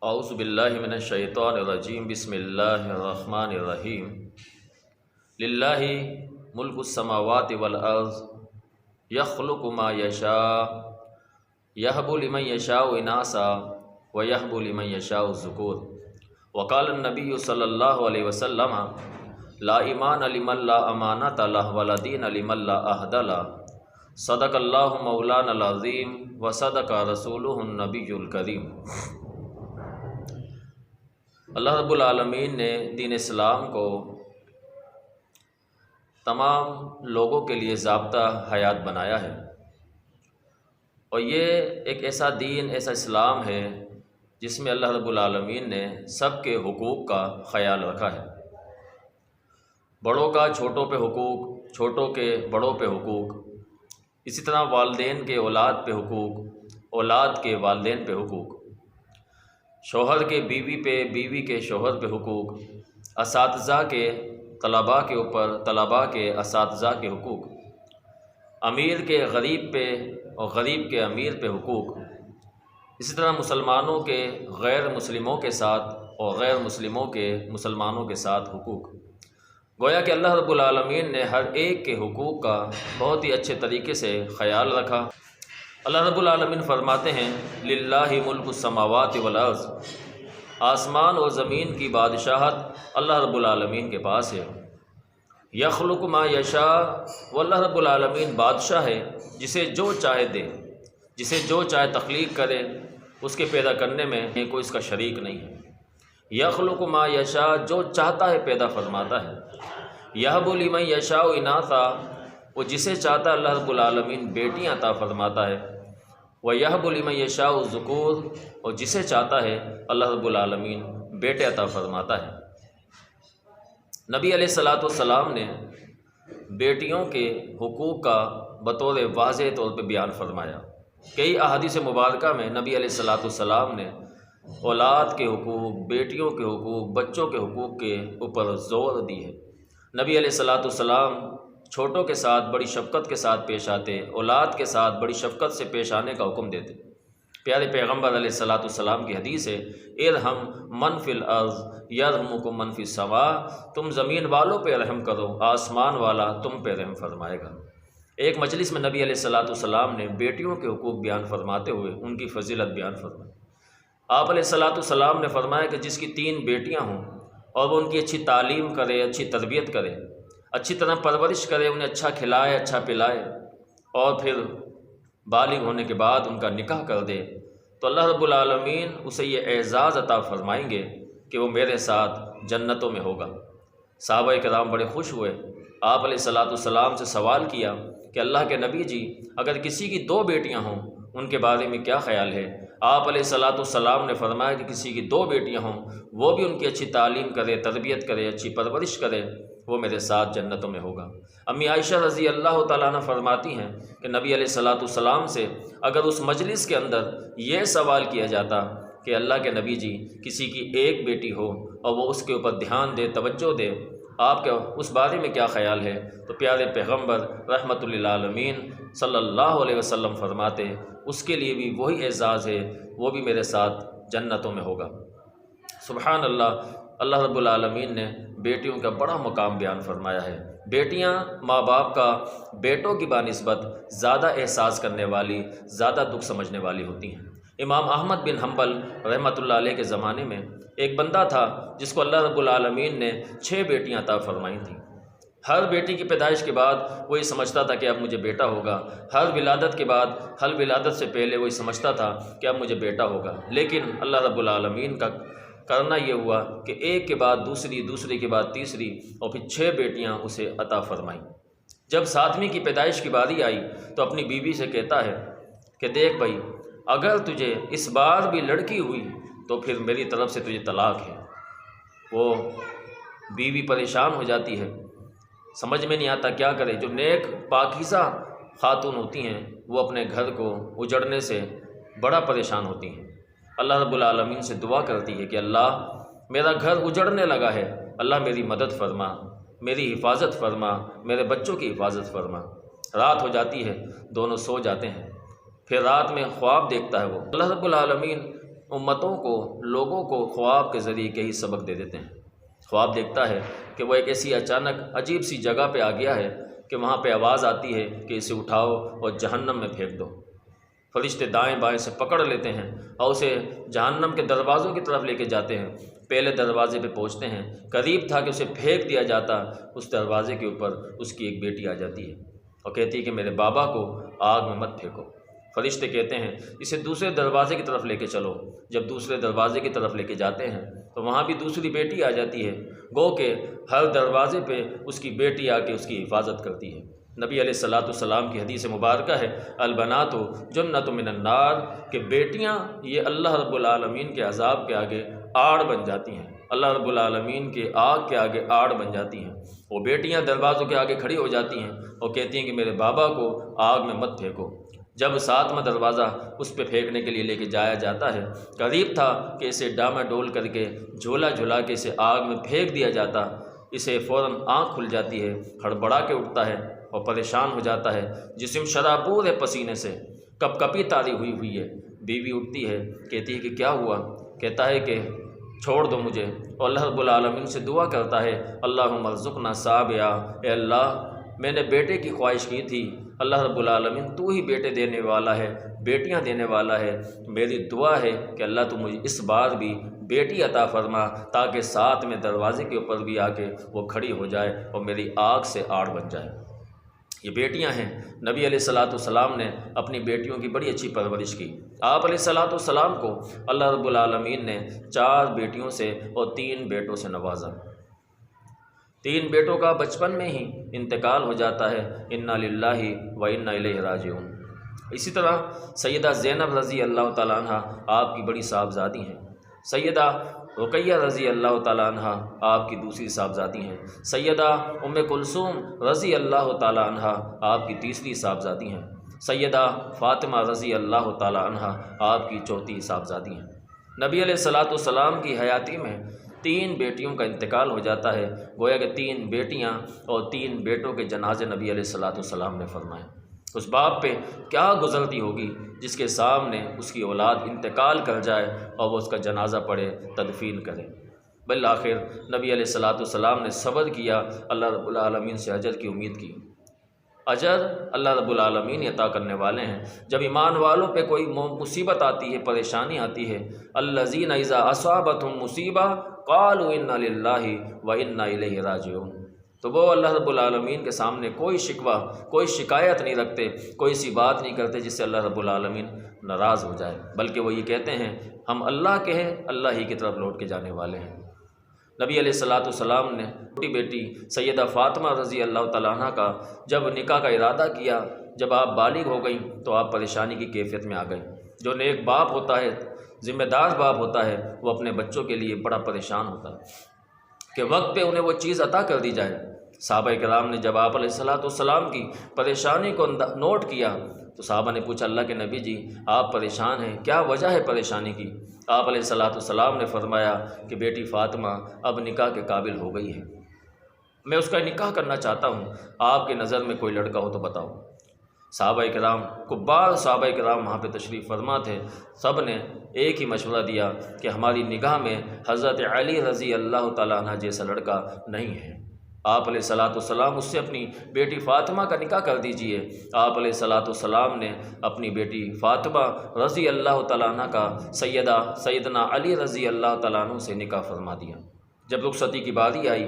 اعوذ باللہ من الشیطان الرجیم بسم اللہ الرحمن الرحیم للہ ملک السماوات والارض یخلق ما یشاء یہب لمن یشاء اناثا ویہب لمن یشاء الذکور وقال النبی صلی اللہ علیہ وسلم لا ایمان لمن لا امانۃ لہ ولا دین لمن لا عہد لہ صدق اللہ مولانا العظیم وصدق رسولہ النبی الکریم۔ اللہ رب العالمین نے دین اسلام کو تمام لوگوں کے لیے ضابطہ حیات بنایا ہے، اور یہ ایک ایسا دین، ایسا اسلام ہے جس میں اللہ رب العالمین نے سب کے حقوق کا خیال رکھا ہے۔ بڑوں کا چھوٹوں پہ حقوق، چھوٹوں کے بڑوں پہ حقوق، اسی طرح والدین کے اولاد پہ حقوق، اولاد کے والدین پہ حقوق، شوہر کے بیوی پہ، بیوی کے شوہر پہ حقوق، اساتذہ کے طلباء کے اوپر، طلباء کے اساتذہ کے حقوق، امیر کے غریب پہ اور غریب کے امیر پہ حقوق، اسی طرح مسلمانوں کے غیر مسلموں کے ساتھ اور غیر مسلموں کے مسلمانوں کے ساتھ حقوق۔ گویا کہ اللہ رب العالمین نے ہر ایک کے حقوق کا بہت ہی اچھے طریقے سے خیال رکھا۔ اللہ رب العالمین فرماتے ہیں للہ ملک السماوات والارض، آسمان اور زمین کی بادشاہت اللہ رب العالمین کے پاس ہے۔ یخلق ما یشاء، وہ اللہ رب العالمین بادشاہ ہے، جسے جو چاہے دے، جسے جو چاہے تخلیق کرے، اس کے پیدا کرنے میں کوئی اس کا شریک نہیں ہے۔ یخلق ما یشاء، جو چاہتا ہے پیدا فرماتا ہے۔ یہب لمن یشاء اناثا، وہ جسے چاہتا ہے اللہ رب العالمین بیٹیاں عطا فرماتا ہے۔ وَيَهْبُ لِمَن يَشَاءُ الذُّكُورَ، اور جسے چاہتا ہے اللہ رب العالمین بیٹے عطا فرماتا ہے۔ نبی علیہ السلام نے بیٹیوں کے حقوق کا بطور واضح طور پہ بیان فرمایا۔ کئی احادیث مبارکہ میں نبی علیہ السلام نے اولاد کے حقوق، بیٹیوں کے حقوق، بچوں کے حقوق کے اوپر زور دی ہے۔ نبی علیہ السلام چھوٹوں کے ساتھ بڑی شفقت کے ساتھ پیش آتے، اولاد کے ساتھ بڑی شفقت سے پیش آنے کا حکم دیتے۔ پیارے پیغمبر علیہ السلام کی حدیث ہے ارحم من فی الارض یرحمکم من فی السماء، تم زمین والوں پہ رحم کرو، آسمان والا تم پہ رحم فرمائے گا۔ ایک مجلس میں نبی علیہ السلام نے بیٹیوں کے حقوق بیان فرماتے ہوئے ان کی فضیلت بیان فرمائی۔ آپ علیہ السلام نے فرمایا کہ جس کی 3 بیٹیاں ہوں اور وہ ان کی اچھی تعلیم کرے، اچھی تربیت کرے، اچھی طرح پرورش کرے، انہیں اچھا کھلائے، اچھا پلائے، اور پھر بالغ ہونے کے بعد ان کا نکاح کر دے، تو اللہ رب العالمین اسے یہ اعزاز عطا فرمائیں گے کہ وہ میرے ساتھ جنتوں میں ہوگا۔ صحابہ کرام بڑے خوش ہوئے۔ آپ علیہ السلام سے سوال کیا کہ اللہ کے نبی جی، اگر کسی کی 2 بیٹیاں ہوں ان کے بارے میں کیا خیال ہے؟ آپ علیہ السلام نے فرمایا کہ کسی کی 2 بیٹیاں ہوں، وہ بھی ان کی اچھی تعلیم کرے، تربیت کرے، اچھی پرورش کرے، وہ میرے ساتھ جنتوں میں ہوگا۔ امی عائشہ رضی اللہ تعالیٰ عنہ فرماتی ہیں کہ نبی علیہ السلام سے اگر اس مجلس کے اندر یہ سوال کیا جاتا کہ اللہ کے نبی جی، کسی کی 1 بیٹی ہو اور وہ اس کے اوپر دھیان دے، توجہ دے، آپ کا اس بارے میں کیا خیال ہے؟ تو پیارے پیغمبر رحمۃ للعالمین صلی اللہ علیہ وسلم فرماتے اس کے لیے بھی وہی اعزاز ہے، وہ بھی میرے ساتھ جنتوں میں ہوگا۔ سبحان اللہ، اللہ رب العالمین نے بیٹیوں کا بڑا مقام بیان فرمایا ہے۔ بیٹیاں ماں باپ کا بیٹوں کی بانسبت زیادہ احساس کرنے والی، زیادہ دکھ سمجھنے والی ہوتی ہیں۔ امام احمد بن حنبل رحمۃ اللہ علیہ کے زمانے میں ایک بندہ تھا جس کو اللہ رب العالمین نے 6 بیٹیاں عطا فرمائی تھیں۔ ہر بیٹی کی پیدائش کے بعد وہی سمجھتا تھا کہ اب مجھے بیٹا ہوگا، ہر ولادت کے بعد، ہر ولادت سے پہلے وہی سمجھتا تھا کہ اب مجھے بیٹا ہوگا، لیکن اللہ رب العالمین کا کرنا یہ ہوا کہ ایک کے بعد دوسری، دوسری کے بعد تیسری، اور پھر 6 بیٹیاں اسے عطا فرمائیں۔ جب 7ویں کی پیدائش کی باری آئی تو اپنی بیوی سے کہتا ہے کہ دیکھ بھائی، اگر تجھے اس بار بھی لڑکی ہوئی تو پھر میری طرف سے تجھے طلاق ہے۔ وہ بیوی پریشان ہو جاتی ہے، سمجھ میں نہیں آتا کیا کرے۔ جو نیک پاکیزہ خاتون ہوتی ہیں وہ اپنے گھر کو اجڑنے سے بڑا پریشان ہوتی ہیں۔ اللہ رب العالمین سے دعا کرتی ہے کہ اللہ میرا گھر اجڑنے لگا ہے، اللہ میری مدد فرما، میری حفاظت فرما، میرے بچوں کی حفاظت فرما۔ رات ہو جاتی ہے، دونوں سو جاتے ہیں۔ پھر رات میں خواب دیکھتا ہے وہ، اللہ رب العالمین امتوں کو، لوگوں کو خواب کے ذریعے کے ہی سبق دے دیتے ہیں۔ خواب دیکھتا ہے کہ وہ ایک ایسی اچانک عجیب سی جگہ پہ آ گیا ہے کہ وہاں پہ آواز آتی ہے کہ اسے اٹھاؤ اور جہنم میں پھینک دو۔ فرشتے دائیں بائیں سے پکڑ لیتے ہیں اور اسے جہنم کے دروازوں کی طرف لے کے جاتے ہیں۔ پہلے دروازے پہ پہنچتے ہیں، قریب تھا کہ اسے پھینک دیا جاتا، اس دروازے کے اوپر اس کی ایک بیٹی آ جاتی ہے اور کہتی ہے کہ میرے بابا کو آگ میں مت پھینکو۔ فرشتے کہتے ہیں اسے دوسرے دروازے کی طرف لے کے چلو۔ جب دوسرے دروازے کی طرف لے کے جاتے ہیں تو وہاں بھی دوسری بیٹی آ جاتی ہے، گو کہ ہر دروازے پہ اس کی بیٹی آ کے اس کی حفاظت کرتی ہے۔ نبی علیہ السلام کی حدیث مبارکہ ہے البنات جنۃ من النار، کہ بیٹیاں یہ اللہ رب العالمین کے عذاب کے آگے آڑ بن جاتی ہیں، اللہ رب العالمین کے آگ کے آگے آڑ بن جاتی ہیں۔ وہ بیٹیاں دروازوں کے آگے کھڑی ہو جاتی ہیں اور کہتی ہیں کہ میرے بابا کو آگ میں مت پھینکو۔ جب 7واں دروازہ اس پہ پھینکنے کے لیے لے کے جایا جاتا ہے، قریب تھا کہ اسے ڈاما ڈول کر کے جھولا جھلا کے اسے آگ میں پھینک دیا جاتا، اسے فوراً آنکھ کھل جاتی ہے، ہڑبڑا کے اٹھتا ہے اور پریشان ہو جاتا ہے، جسم شرابور ہے پسینے سے، کپ کپی تاری ہوئی ہے۔ بیوی اٹھتی ہے، کہتی ہے کہ کیا ہوا؟ کہتا ہے کہ چھوڑ دو مجھے، اور اللہ رب العالمین سے دعا کرتا ہے اللہم ارزقنا صابیا، اے اللہ میں نے بیٹے کی خواہش کی تھی، اللہ رب العالمین تو ہی بیٹے دینے والا ہے، بیٹیاں دینے والا ہے، میری دعا ہے کہ اللہ تو مجھے اس بار بھی بیٹی عطا فرما تاکہ 7ویں دروازے کے اوپر بھی آ کے وہ کھڑی ہو جائے اور میری آگ سے آڑ بن جائے۔ یہ بیٹیاں ہیں۔ نبی علیہ السلام نے اپنی بیٹیوں کی بڑی اچھی پرورش کی۔ آپ علیہ السلام کو اللہ رب العالمین نے 4 بیٹیوں سے اور 3 بیٹوں سے نوازا۔ 3 بیٹوں کا بچپن میں ہی انتقال ہو جاتا ہے، انا للہ و انا الیہ راجعون۔ اسی طرح سیدہ زینب رضی اللہ تعالیٰ عنہ آپ کی بڑی صاحبزادی ہیں، سیدہ رقیہ رضی اللہ تعالیٰ عنہ آپ کی دوسری صاحبزادی ہیں، سیدہ ام کلثوم رضی اللہ تعالیٰ عنہ آپ کی تیسری صاحبزادی ہیں، سیدہ فاطمہ رضی اللہ تعالیٰ عنہ آپ کی چوتھی صاحبزادی ہیں۔ نبی علیہ السلام کی حیاتی میں 3 بیٹیوں کا انتقال ہو جاتا ہے، گویا کہ 3 بیٹیاں اور 3 بیٹوں کے جنازے نبی علیہ السلام نے فرمائے۔ اس باپ پہ کیا گزرتی ہوگی جس کے سامنے اس کی اولاد انتقال کر جائے اور وہ اس کا جنازہ پڑھے، تدفین کرے۔ بالآخر نبی علیہ السلام نے صبر کیا، اللہ رب العالمین سے اجر کی امید کی۔ اجر اللہ رب العالمین عطا کرنے والے ہیں۔ جب ایمان والوں پہ کوئی مصیبت آتی ہے، پریشانی آتی ہے، الذین اذا اصابتہم مصیبہ قالوا انا للہ و انا الیہ راجعون، تو وہ اللہ رب العالمین کے سامنے کوئی شکوہ، کوئی شکایت نہیں رکھتے، کوئی سی بات نہیں کرتے جس سے اللہ رب العالمین ناراض ہو جائے، بلکہ وہ یہ کہتے ہیں ہم اللہ کے ہیں، اللہ ہی کی طرف لوٹ کے جانے والے ہیں۔ نبی علیہ السلام نے چھوٹی بیٹی سیدہ فاطمہ رضی اللہ تعالیٰ عنہ کا جب نکاح کا ارادہ کیا، جب آپ بالغ ہو گئیں تو آپ پریشانی کی کیفیت میں آ گئے۔ جو نیک باپ ہوتا ہے، ذمہ دار باپ ہوتا ہے، وہ اپنے بچوں کے لیے بڑا پریشان ہوتا ہے کہ وقت پہ انہیں وہ چیز عطا کر دی جائے۔ صحابہ کرام نے جب آپ علیہ السلام کی پریشانی کو نوٹ کیا تو صحابہ نے پوچھا اللہ کے نبی جی آپ پریشان ہیں، کیا وجہ ہے پریشانی کی؟ آپ علیہ السلام نے فرمایا کہ بیٹی فاطمہ اب نکاح کے قابل ہو گئی ہے، میں اس کا نکاح کرنا چاہتا ہوں، آپ کی نظر میں کوئی لڑکا ہو تو بتاؤ۔ صحابہ کرام، کبار صحابہ کرام وہاں پہ تشریف فرما تھے، سب نے ایک ہی مشورہ دیا کہ ہماری نگاہ میں حضرت علی رضی اللہ تعالیٰ عنہ جیسا لڑکا نہیں ہے، آپ علیہ السلام اس سے اپنی بیٹی فاطمہ کا نکاح کر دیجئے۔ آپ علیہ السلام نے اپنی بیٹی فاطمہ رضی اللہ تعالیٰ عنہ کا سیدنا علی رضی اللہ تعالیٰ عنہ سے نکاح فرما دیا۔ جب رخصتی کی باری آئی،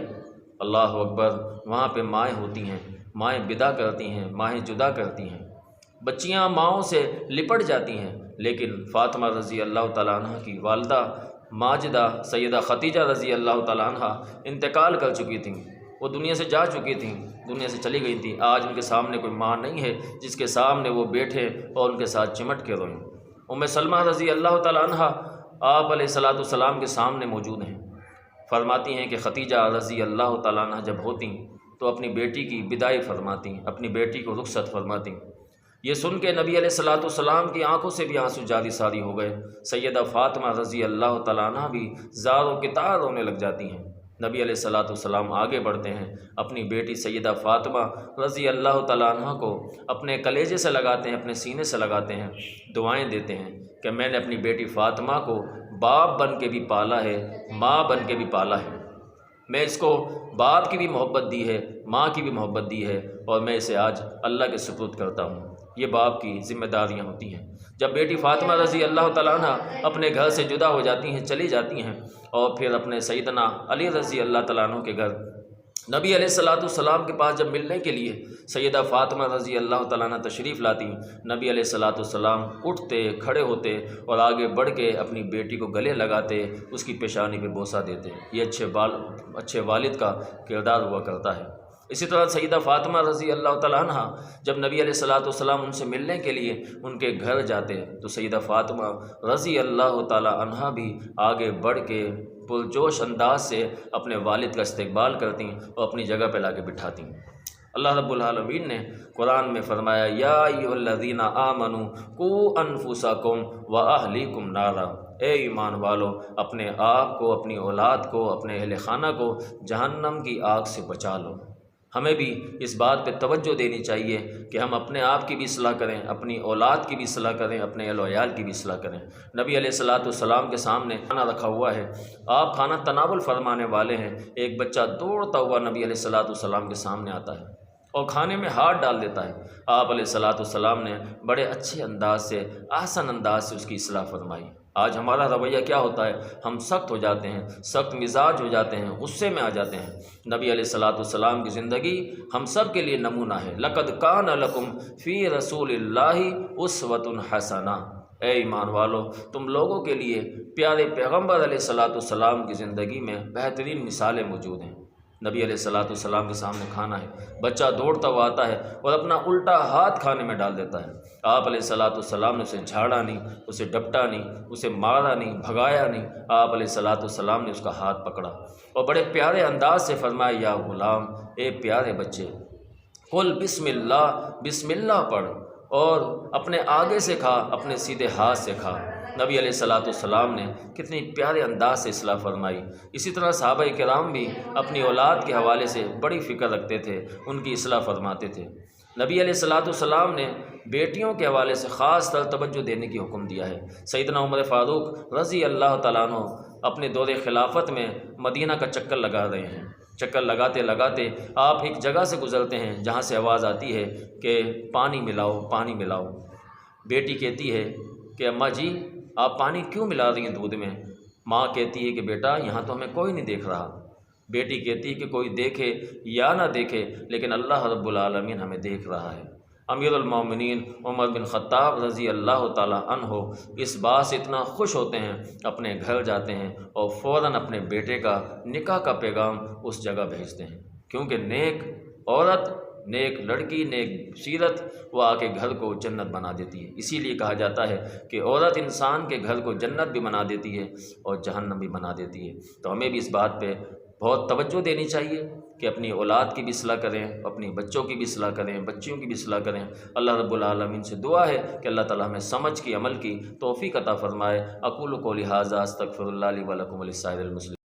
اللہ اکبر، وہاں پہ مائیں ہوتی ہیں، مائیں بدا کرتی ہیں، مائیں جدا کرتی ہیں، بچیاں ماؤں سے لپٹ جاتی ہیں، لیکن فاطمہ رضی اللہ تعالیٰ عنہ کی والدہ ماجدہ سیدہ ختیجہ رضی اللہ تعالیٰ عنہ انتقال کر چکی تھیں، وہ دنیا سے جا چکی تھیں، دنیا سے چلی گئی تھیں۔ آج ان کے سامنے کوئی ماں نہیں ہے جس کے سامنے وہ بیٹھے اور ان کے ساتھ چمٹ کے روئیں۔ ام سلمہ رضی اللہ تعالیٰ عنہ آپ علیہ السلام کے سامنے موجود ہیں، فرماتی ہیں کہ ختیجہ رضی اللہ تعالیٰ عنہ جب ہوتیں تو اپنی بیٹی کی بدائی فرماتی، اپنی بیٹی کو رخصت فرماتی۔ یہ سن کے نبی علیہ السلام کی آنکھوں سے بھی آنسو جاری ساری ہو گئے۔ سیدہ فاطمہ رضی اللہ تعالیٰ عنہ بھی زار و کتار رونے لگ جاتی ہیں۔ نبی علیہ السلام آگے بڑھتے ہیں، اپنی بیٹی سیدہ فاطمہ رضی اللہ تعالیٰ عنہ کو اپنے کلیجے سے لگاتے ہیں، اپنے سینے سے لگاتے ہیں، دعائیں دیتے ہیں کہ میں نے اپنی بیٹی فاطمہ کو باپ بن کے بھی پالا ہے، ماں بن کے بھی پالا ہے۔ میں اس کو باپ کی بھی محبت دی ہے، ماں کی بھی محبت دی ہے، اور میں اسے آج اللہ کے سپرد کرتا ہوں۔ یہ باپ کی ذمہ داریاں ہوتی ہیں۔ جب بیٹی فاطمہ رضی اللہ تعالیٰ عنہ اپنے گھر سے جدا ہو جاتی ہیں، چلی جاتی ہیں، اور پھر اپنے سیدنا علی رضی اللہ تعالیٰ عنہ کے گھر نبی علیہ السلام کے پاس جب ملنے کے لیے سیدہ فاطمہ رضی اللہ تعالیٰ عنہ تشریف لاتی، نبی علیہ السلام اٹھتے، کھڑے ہوتے اور آگے بڑھ کے اپنی بیٹی کو گلے لگاتے، اس کی پیشانی پہ بوسہ دیتے۔ یہ اچھے والد کا کردار ہوا کرتا ہے۔ اسی طرح سیدہ فاطمہ رضی اللہ تعالیٰ عنہ جب نبی علیہ السلام ان سے ملنے کے لیے ان کے گھر جاتے تو سیدہ فاطمہ رضی اللہ تعالیٰ عنہ بھی آگے بڑھ کے پرجوش انداز سے اپنے والد کا استقبال کرتی اور اپنی جگہ پہ لا کے بٹھاتی۔ اللہ رب العالمین نے قرآن میں فرمایا، یا ایھا الذین آمنوا قوا انفسکم واہلیکم نارا، اے ایمان والو اپنے آپ کو، اپنی اولاد کو، اپنے اہل خانہ کو جہنم کی آگ سے بچا لو۔ ہمیں بھی اس بات پہ توجہ دینی چاہیے کہ ہم اپنے آپ کی بھی اصلاح کریں، اپنی اولاد کی بھی اصلاح کریں، اپنے اہل و عیال کی بھی اصلاح کریں۔ نبی علیہ السلام کے سامنے کھانا رکھا ہوا ہے، آپ کھانا تناول فرمانے والے ہیں، ایک بچہ دوڑتا ہوا نبی علیہ السلام کے سامنے آتا ہے اور کھانے میں ہاتھ ڈال دیتا ہے۔ آپ علیہ السلام نے بڑے اچھے انداز سے، احسن انداز سے اس کی اصلاح فرمائی۔ آج ہمارا رویہ کیا ہوتا ہے؟ ہم سخت ہو جاتے ہیں، سخت مزاج ہو جاتے ہیں، غصے میں آ جاتے ہیں۔ نبی علیہ السلام کی زندگی ہم سب کے لیے نمونہ ہے۔ لقد کان لکم فی رسول اللہ اسوۃ حسنہ، اے ایمان والو تم لوگوں کے لیے پیارے پیغمبر علیہ السلام کی زندگی میں بہترین مثالیں موجود ہیں۔ نبی علیہ السلام کے سامنے کھانا ہے، بچہ دوڑتا ہوا آتا ہے اور اپنا الٹا ہاتھ کھانے میں ڈال دیتا ہے۔ آپ علیہ السلام نے اسے جھاڑا نہیں، اسے ڈپٹا نہیں، اسے مارا نہیں، بھگایا نہیں۔ آپ علیہ السلام نے اس کا ہاتھ پکڑا اور بڑے پیارے انداز سے فرمایا، یا غلام، اے پیارے بچے، قل بسم اللہ پڑھ اور اپنے آگے سے کھا، اپنے سیدھے ہاتھ سے کھا۔ نبی علیہ السلام نے کتنی پیارے انداز سے اصلاح فرمائی۔ اسی طرح صحابہ کرام بھی اپنی اولاد کے حوالے سے بڑی فکر رکھتے تھے، ان کی اصلاح فرماتے تھے۔ نبی علیہ السلام نے بیٹیوں کے حوالے سے خاص طور توجہ دینے کی حکم دیا ہے۔ سیدنا عمر فاروق رضی اللہ تعالیٰ عنہ اپنے دور خلافت میں مدینہ کا چکر لگا رہے ہیں۔ چکر لگاتے لگاتے آپ ایک جگہ سے گزرتے ہیں جہاں سے آواز آتی ہے کہ پانی ملاؤ، پانی ملاؤ۔ بیٹی کہتی ہے کہ اماں جی آپ پانی کیوں ملا رہی ہیں دودھ میں؟ ماں کہتی ہے کہ بیٹا یہاں تو ہمیں کوئی نہیں دیکھ رہا۔ بیٹی کہتی ہے کہ کوئی دیکھے یا نہ دیکھے لیکن اللہ رب العالمین ہمیں دیکھ رہا ہے۔ امیر المومنین عمر بن خطاب رضی اللہ تعالیٰ عنہ اس بات سے اتنا خوش ہوتے ہیں، اپنے گھر جاتے ہیں اور فوراً اپنے بیٹے کا نکاح کا پیغام اس جگہ بھیجتے ہیں، کیونکہ نیک عورت، نیک لڑکی، نیک سیرت وہ آ کے گھر کو جنت بنا دیتی ہے۔ اسی لیے کہا جاتا ہے کہ عورت انسان کے گھر کو جنت بھی بنا دیتی ہے اور جہنم بھی بنا دیتی ہے۔ تو ہمیں بھی اس بات پہ بہت توجہ دینی چاہیے کہ اپنی اولاد کی بھی اصلاح کریں، اپنی بچوں کی بھی اصلاح کریں، بچیوں کی بھی اصلاح کریں۔ اللہ رب العالمین سے دعا ہے کہ اللہ تعالیٰ ہمیں سمجھ کی، عمل کی توفیق عطا فرمائے۔ اقول قولی ھذا استغفر اللہ لی ولکم ولسائر المسلمین۔